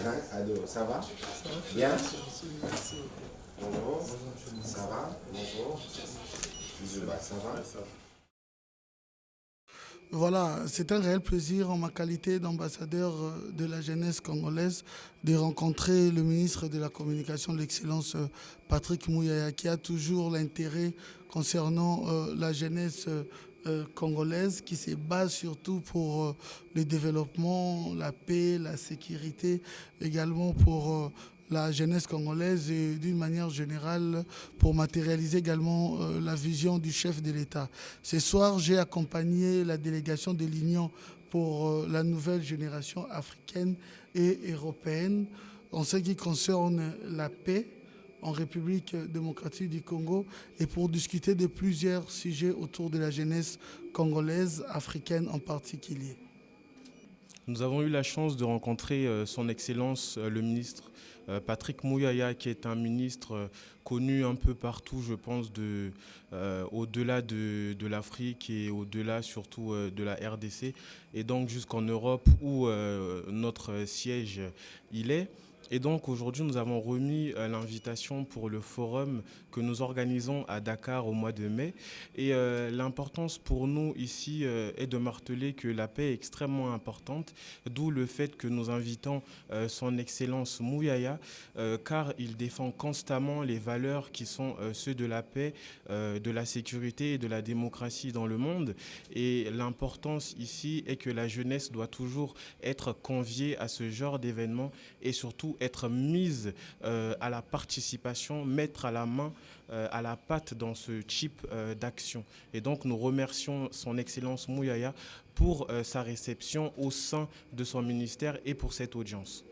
Hein, Ado, ça va? Bien? Bonjour. Ça va? Bonjour. Bisous, ça va? Voilà, c'est un réel plaisir en ma qualité d'ambassadeur de la jeunesse congolaise de rencontrer le ministre de la Communication de l'Excellence, Patrick Mouyaya, qui a toujours l'intérêt concernant la jeunesse congolaise, qui se base surtout pour le développement, la paix, la sécurité, également pour la jeunesse congolaise et d'une manière générale pour matérialiser également la vision du chef de l'État. Ce soir, j'ai accompagné la délégation de l'Union pour la nouvelle génération africaine et européenne en ce qui concerne la paix en République démocratique du Congo et pour discuter de plusieurs sujets autour de la jeunesse congolaise, africaine en particulier. Nous avons eu la chance de rencontrer son Excellence le ministre Patrick Mouyaya, qui est un ministre connu un peu partout, je pense, au-delà de l'Afrique et au-delà surtout de la RDC, et donc jusqu'en Europe où notre siège il est. Et donc aujourd'hui, nous avons remis l'invitation pour le forum que nous organisons à Dakar au mois de mai. Et l'importance pour nous ici est de marteler que la paix est extrêmement importante, d'où le fait que nous invitons son Excellence Mouyaya, car il défend constamment les valeurs qui sont ceux de la paix, de la sécurité et de la démocratie dans le monde. Et l'importance ici est que la jeunesse doit toujours être conviée à ce genre d'événements et surtout être mise à la participation, mettre à la main, à la patte dans ce type d'action. Et donc nous remercions son Excellence Mouyaya pour sa réception au sein de son ministère et pour cette audience.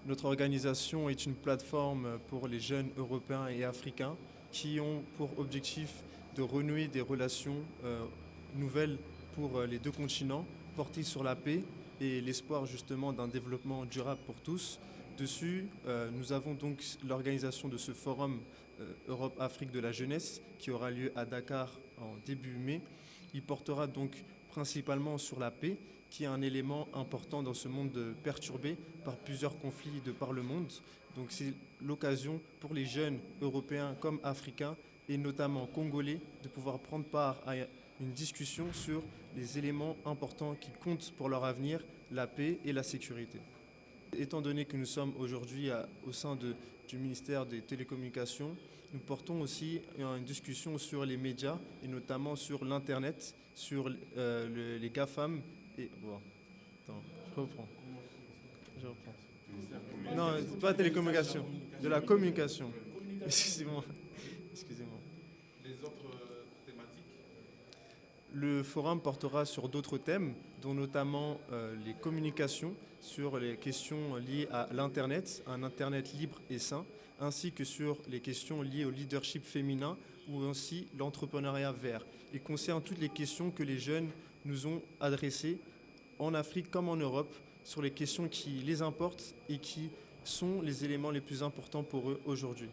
Notre organisation est une plateforme pour les jeunes européens et africains qui ont pour objectif de renouer des relations nouvelles pour les deux continents, portées sur la paix et l'espoir justement d'un développement durable pour tous. Dessus, nous avons donc l'organisation de ce forum Europe-Afrique de la jeunesse qui aura lieu à Dakar en début mai. Il portera donc principalement sur la paix, qui est un élément important dans ce monde perturbé par plusieurs conflits de par le monde. Donc c'est l'occasion pour les jeunes européens comme africains et notamment congolais de pouvoir prendre part à une discussion sur les éléments importants qui comptent pour leur avenir, la paix et la sécurité. Étant donné que nous sommes aujourd'hui au sein du ministère des Télécommunications, nous portons aussi une discussion sur les médias et notamment sur l'Internet, sur les GAFAM. Et, bon, attends, je reprends. Non, pas télécommunication, de la communication. Excusez-moi. Les autres thématiques? Le forum portera sur d'autres thèmes, dont notamment les communications, sur les questions liées à l'Internet, un Internet libre et sain, ainsi que sur les questions liées au leadership féminin ou aussi l'entrepreneuriat vert. Il concerne toutes les questions que les jeunes nous ont adressées en Afrique comme en Europe sur les questions qui les importent et qui sont les éléments les plus importants pour eux aujourd'hui.